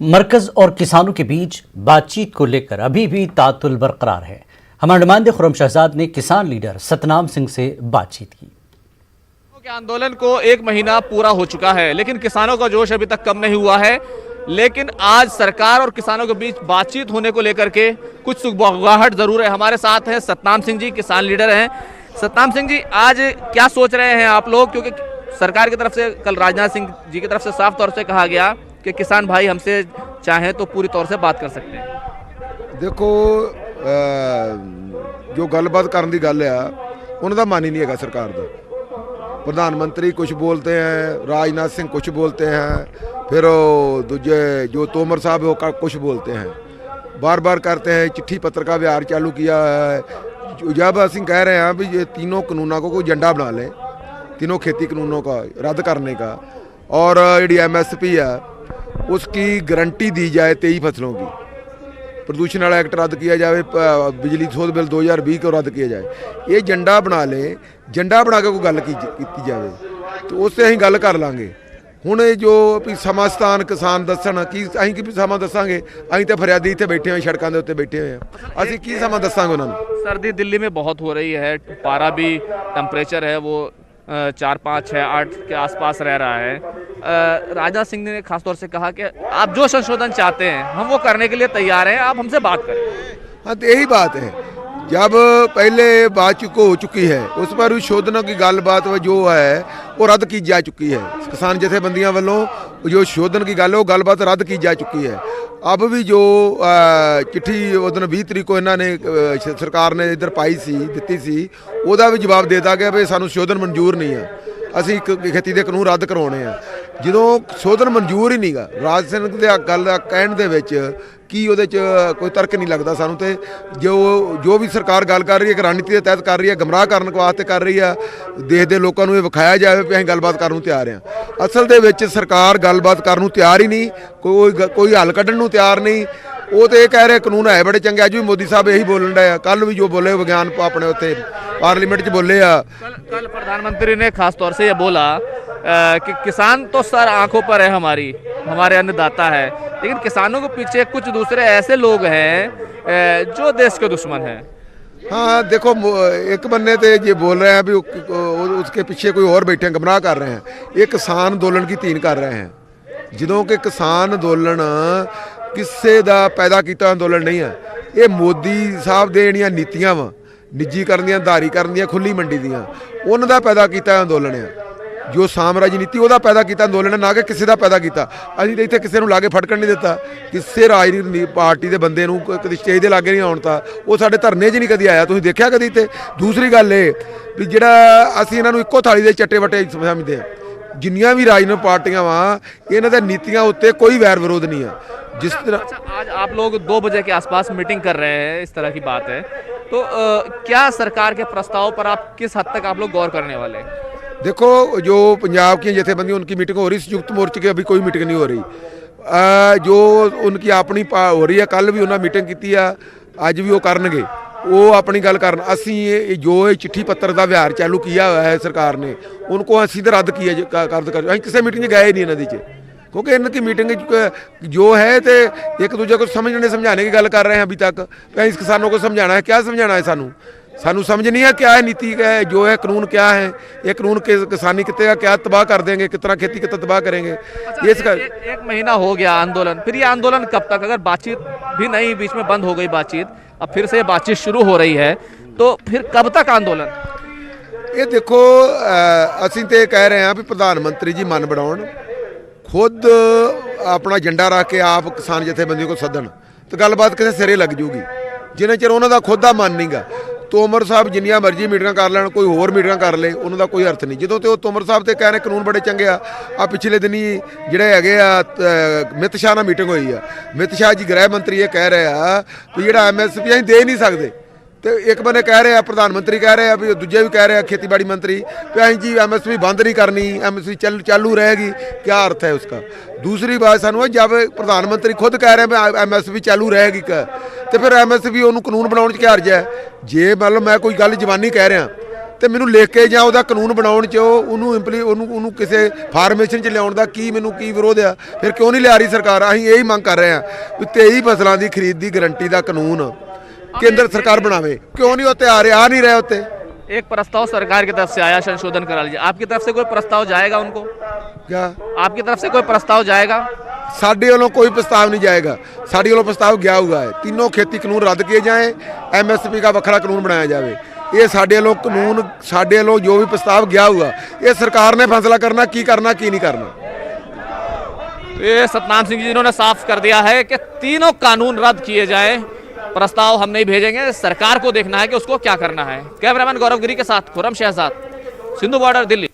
मरकज और किसानों के बीच बातचीत को लेकर अभी भी तातुल बरकरार है। हमारे नुमाइंदे खुर्रम शहजाद ने किसान लीडर सतनाम सिंह से बातचीत की। के आंदोलन को 1 महीना पूरा हो चुका है, लेकिन किसानों का जोश अभी तक कम नहीं हुआ है। लेकिन आज सरकार और किसानों के बीच बातचीत होने को लेकर के कुछ सुगबुगाहट जरूर है। हमारे साथ हैं सतनाम सिंह जी, किसान लीडर हैं। सतनाम सिंह जी, आज क्या सोच रहे हैं आप लोग, क्योंकि सरकार की तरफ से कल राजनाथ सिंह जी की तरफ से साफ तौर से कहा गया कि किसान भाई हमसे चाहें तो पूरी तौर से बात कर सकते हैं। देखो जो गलबात करने की गल आ उन्होंने मन ही नहीं है सरकार का। प्रधानमंत्री कुछ बोलते हैं, राजनाथ सिंह कुछ बोलते हैं, फिर दूजे जो तोमर साहब वो कुछ बोलते हैं, बार बार करते हैं। चिट्ठी पत्र का व्यवहार चालू किया है। जब असं कह रहे हैं भी ये तीनों कानूनों को कोई एजेंडा बना ले, तीनों खेती कानूनों का रद्द करने का, और जी MSP है उसकी गारंटी दी जाए 23 फसलों की, प्रदूषण वाला एक्ट रद्द किया जाए, बिजली शोध बिल 2020 को रद्द किया जाए। ये एजेंडा बना ले, एजेंडा बना के कोई गल की जाए तो उससे अं गल कर लाँगे। ਹੁਣ जो भी ਸਮਾਂ ਸਥਾਨ किसान ਦੱਸਣ ਕੀ ਅਸੀਂ ਕੀ ਸਮਾਂ ਦੱਸਾਂਗੇ? ਅਸੀਂ ਤਾਂ ਫਰਿਆਦੀ ਇੱਥੇ ਬੈਠੇ ਹੋਏ, ਸੜਕਾਂ ਦੇ ਉੱਤੇ ਬੈਠੇ ਹੋਏ ਆ। ਅਸੀਂ ਕੀ ਸਮਾਂ ਦੱਸਾਂਗੇ ਉਹਨਾਂ ਨੂੰ? सर्दी दिल्ली में बहुत हो रही है, पारा भी टेम्परेचर है वो 4, 5, 6, 8 के आसपास रह रहा है। राजनाथ सिंह ने खासतौर से कहा कि आप जो संशोधन चाहते हैं हम वो करने के लिए तैयार हैं, आप हमसे बात करें। हाँ, तो यही बात है। जब पहले बात हो चुकी है उस पर शोधनों की गलबात जो है वो रद्द की जा चुकी है। किसान जथेबंदियों वालों जो शोधन की गल है वो गलबात रद्द की जा चुकी है। अब भी जो चिट्ठी उस दिन 20 तरीक को इन्होंने सरकार ने इधर पाई सी दी सी, ਉਹਦਾ भी जवाब दे दिया गया भी सानू शोधन मंजूर नहीं है, ਅਸੀਂ खेती के कानून रद्द करवाने हैं। ਜਦੋਂ शोधन मंजूर ही नहीं गा, ਰਾਜ ਸਿੰਘ ਦੇ ਗੱਲ ਦਾ ਕਹਿਣ ਦੇ ਵਿੱਚ ਕੀ ਉਹਦੇ 'ਚ ਕੋਈ ਤਰਕ ਨਹੀਂ ਲੱਗਦਾ ਸਾਨੂੰ। ਤੇ ਜੋ ਵੀ ਸਰਕਾਰ ਗੱਲ ਕਰ ਰਹੀ ਹੈ, ਰਣਨੀਤੀ ਦੇ ਤਹਿਤ ਕਰ ਰਹੀ ਹੈ, ਗਮਰਾਹ ਕਰਨ ਵਾਸਤੇ ਕਰ ਰਹੀ ਹੈ। ਦੇਸ਼ ਦੇ ਲੋਕਾਂ ਨੂੰ ਇਹ ਵਿਖਾਇਆ ਜਾਵੇ ਵੀ ਅਸੀਂ ਗੱਲਬਾਤ ਕਰਨ ਨੂੰ ਤਿਆਰ ਹਾਂ। ਅਸਲ ਦੇ ਵਿੱਚ ਸਰਕਾਰ ਗੱਲਬਾਤ ਕਰਨ ਨੂੰ ਤਿਆਰ ਹੀ ਨਹੀਂ, ਕੋਈ ਹੱਲ ਕੱਢਣ ਨੂੰ ਤਿਆਰ ਨਹੀਂ। ਉਹ ਤੇ ਇਹ ਕਹਿ ਰਹੇ ਕਾਨੂੰਨ ਹੈ ਬੜੇ ਚੰਗੇ। ਅੱਜ ਵੀ ਮੋਦੀ ਸਾਹਿਬ ਇਹੀ ਬੋਲਣ ਡਏ ਆ, ਕੱਲ भी जो बोले विज्ञान अपने उत्ते पार्लीमेंट च बोले आ। कल प्रधानमंत्री ने खास तौर से ये बोला कि किसान तो सर आंखों पर है, हमारे अन्नदाता है, लेकिन किसानों के पीछे कुछ दूसरे ऐसे लोग हैं जो देश के दुश्मन हैं। हाँ, देखो एक बन्ने तो ये बोल रहे हैं भी उसके पीछे कोई और बैठे हैं, गमराह कर रहे हैं। ये किसान अंदोलन की तीन कर रहे हैं। ਜਦੋਂ कि किसान अंदोलन ਕਿਸੇ ਦਾ ਪੈਦਾ ਕੀਤਾ ਅੰਦੋਲਨ ਨਹੀਂ ਹੈ। ਇਹ ਮੋਦੀ ਸਾਹਿਬ ਦੇ ਜਿਹੜੀਆਂ ਨੀਤੀਆਂ ਵਾ, ਨਿੱਜੀਕਰਨ ਦੀਆਂ, ਉਦਾਰੀਕਰਨ ਦੀਆਂ, ਖੁੱਲੀ ਮੰਡੀ ਦੀਆਂ, ਉਹਨਾਂ ਦਾ ਪੈਦਾ ਕੀਤਾ ਅੰਦੋਲਨ ਹੈ। ਜੋ ਸਾਮਰਾਜੀ ਨੀਤੀ ਉਹਦਾ ਪੈਦਾ ਕੀਤਾ ਅੰਦੋਲਨ, ਨਾ ਕਿ ਕਿਸੇ ਦਾ ਪੈਦਾ ਕੀਤਾ। ਅਸੀਂ ਤਾਂ ਇੱਥੇ ਕਿਸੇ ਨੂੰ ਲਾਗੇ ਫਟਕਣ ਨਹੀਂ ਦਿੱਤਾ, ਕਿਸੇ ਰਾਜਨੀਤਿਕ ਪਾਰਟੀ ਦੇ ਬੰਦੇ ਨੂੰ ਕਦੇ ਸਟੇਜ ਦੇ ਲਾਗੇ ਨਹੀਂ ਆਉਣ ਤਾਂ। ਉਹ ਸਾਡੇ ਧਰਨੇ 'ਚ ਨਹੀਂ ਕਦੀ ਆਇਆ, ਤੁਸੀਂ ਦੇਖਿਆ ਕਦੀ ਇੱਥੇ? ਦੂਸਰੀ ਗੱਲ ਇਹ ਵੀ ਜਿਹੜਾ ਅਸੀਂ ਇਹਨਾਂ ਨੂੰ ਇੱਕੋ ਥਾਲੀ ਦੇ ਚੱਟੇ ਵੱਟੇ ਸਮਝਦੇ ਹਾਂ। ਜਿੰਨੀਆਂ ਵੀ ਰਾਜਨੀਤਿਕ ਪਾਰਟੀਆਂ ਵਾ, ਇਹਨਾਂ ਦੇ ਨੀਤੀਆਂ ਉੱਤੇ ਕੋਈ ਵੈਰ ਵਿਰੋਧ नहीं है। जिस तरह अच्छा, आज आप लोग 2 बजे के आसपास मीटिंग कर रहे हैं, इस तरह की बात है, तो क्या सरकार के प्रस्ताव पर आप किस हद तक आप लोग गौर करने वाले हैं? देखो, जो पंजाब की जथेबंदी उनकी मीटिंग हो रही, संयुक्त मोर्चे की अभी कोई मीटिंग नहीं हो रही। जो उनकी अपनी हो रही है, कल भी उन्होंने मीटिंग की है, अज भी वो करनगे, वो अपनी गल करन। असी जो चिट्ठी पत्र का व्यवहार चालू किया हुआ है सरकार ने, उनको असी तो रद्द किया कर किसी मीटिंग में गए नहीं इन्हों की, क्योंकि इनकी मीटिंग जो है तो एक दूसरे को समझने समझाने की गल कर रहे हैं। अभी तक इस किसानों को समझाना है, क्या समझाना है? सानू समझ नहीं है क्या है नीति, क्या है, जो है कानून क्या है। ये कानून के किसानी कितने का क्या तबाह कर देंगे, कितना खेती कितना तबाह करेंगे। अच्छा, ये इसका 1 महीना हो गया आंदोलन, फिर ये आंदोलन कब तक? अगर बातचीत भी नहीं, बीच में बंद हो गई बातचीत, अब फिर से ये बातचीत शुरू हो रही है, तो फिर कब तक आंदोलन? ये देखो, असी तो कह रहे हैं भी प्रधानमंत्री जी मन बनाउण, खुद अपना एजेंडा रख के आप किसान जथेबंदी को सदन, तो गलबात किसी सिरे लग जूगी। जिन्हें चਿਰ ਉਹਨਾਂ ਦਾ ਖੁਦ ਦਾ ਮਨ ਨਹੀਂਗਾ। ਤੋਮਰ ਸਾਹਿਬ ਜਿੰਨੀਆਂ ਮਰਜ਼ੀ ਮੀਟਿੰਗਾਂ ਕਰ ਲੈਣ, ਕੋਈ ਹੋਰ ਮੀਟਿੰਗਾਂ ਕਰ ਲੇ, ਉਹਨਾਂ ਦਾ ਕੋਈ ਅਰਥ ਨਹੀਂ। ਜਦੋਂ ਤੇ ਉਹ ਤੋਮਰ ਸਾਹਿਬ ਤੇ ਕਹਿ ਰਹੇ ਕਾਨੂੰਨ ਬੜੇ ਚੰਗੇ ਆ ਪਿਛਲੇ ਦਿਨੀ ਜਿਹੜੇ ਹੈਗੇ ਆ ਅਮਿਤ ਸ਼ਾਹ ਨਾਲ ਮੀਟਿੰਗ ਹੋਈ ਆ। ਅਮਿਤ ਸ਼ਾਹ ਜੀ ਗ੍ਰਹਿ ਮੰਤਰੀ ਇਹ ਕਹਿ ਰਹੇ ਆ ਵੀ ਜਿਹੜਾ MSP ਅਸੀਂ ਦੇ ਨਹੀਂ ਸਕਦੇ। तो एक बने कह रहे हैं, प्रधानमंत्री कह रहे हैं, भी दूजे भी कह रहे हैं खेतीबाड़ी मंत्री भी अं जी MSP बंद नहीं करनी, MSP चालू रहेगी। क्या अर्थ है उसका? दूसरी बात सानू जब प्रधानमंत्री खुद कह रहे हैं MSP चालू रहेगी तो फिर MSP उन्होंने कानून बनाने क्या अर्ज है? जे मतलब मैं कोई गल जवानी कह रहा ਤੇ ਮੈਨੂੰ ਲਿਖ ਕੇ ਜਾਂ ਉਹਦਾ ਕਾਨੂੰਨ ਬਣਾਉਣ 'ਚ ਉਹਨੂੰ ਕਿਸੇ ਫਾਰਮੇਸ਼ਨ 'ਚ ਲਿਆਉਣ ਦਾ ਮੈਨੂੰ ਕੀ ਵਿਰੋਧ ਆ? ਫਿਰ ਕਿਉਂ ਨਹੀਂ ਲਿਆ ਰਹੀ ਸਰਕਾਰ? ਅਸੀਂ ਇਹੀ ਮੰਗ ਕਰ ਰਹੇ ਹਾਂ ਵੀ 23 ਫਸਲਾਂ ਦੀ ਖਰੀਦ ਦੀ ਗਰੰਟੀ ਦਾ ਕਾਨੂੰਨ ਕੇਂਦਰ सरकार बनावे। क्यों नहीं होते? आ नहीं रहे होते। एक प्रस्ताव सरकार की तरफ से आया, संशोधन करा लीजिए। आपकी तरफ से कोई प्रस्ताव जाएगा उनको? क्या आपकी तरफ से कोई प्रस्ताव जाएगा? साढ़े वालों कोई प्रस्ताव नहीं जाएगा। साढ़े वालों प्रस्ताव गया हुआ है, तीनों खेती कानून रद्द किए जाएं, MSP का वखरा कानून बनाया जाए। ये साढ़े वालों कानून, साढ़े वालों जो भी प्रस्ताव गया हुआ, ये सरकार ने फैसला करना की नहीं करना। ये सतनाम सिंह जी जिन्होंने साफ कर दिया है कि तीनों कानून रद्द किए जाए, प्रस्ताव हम नहीं भेजेंगे, सरकार को देखना है कि उसको क्या करना है। कैमरामैन गौरव गिरी के साथ खुरम शहजाद, सिंधु बॉर्डर, दिल्ली।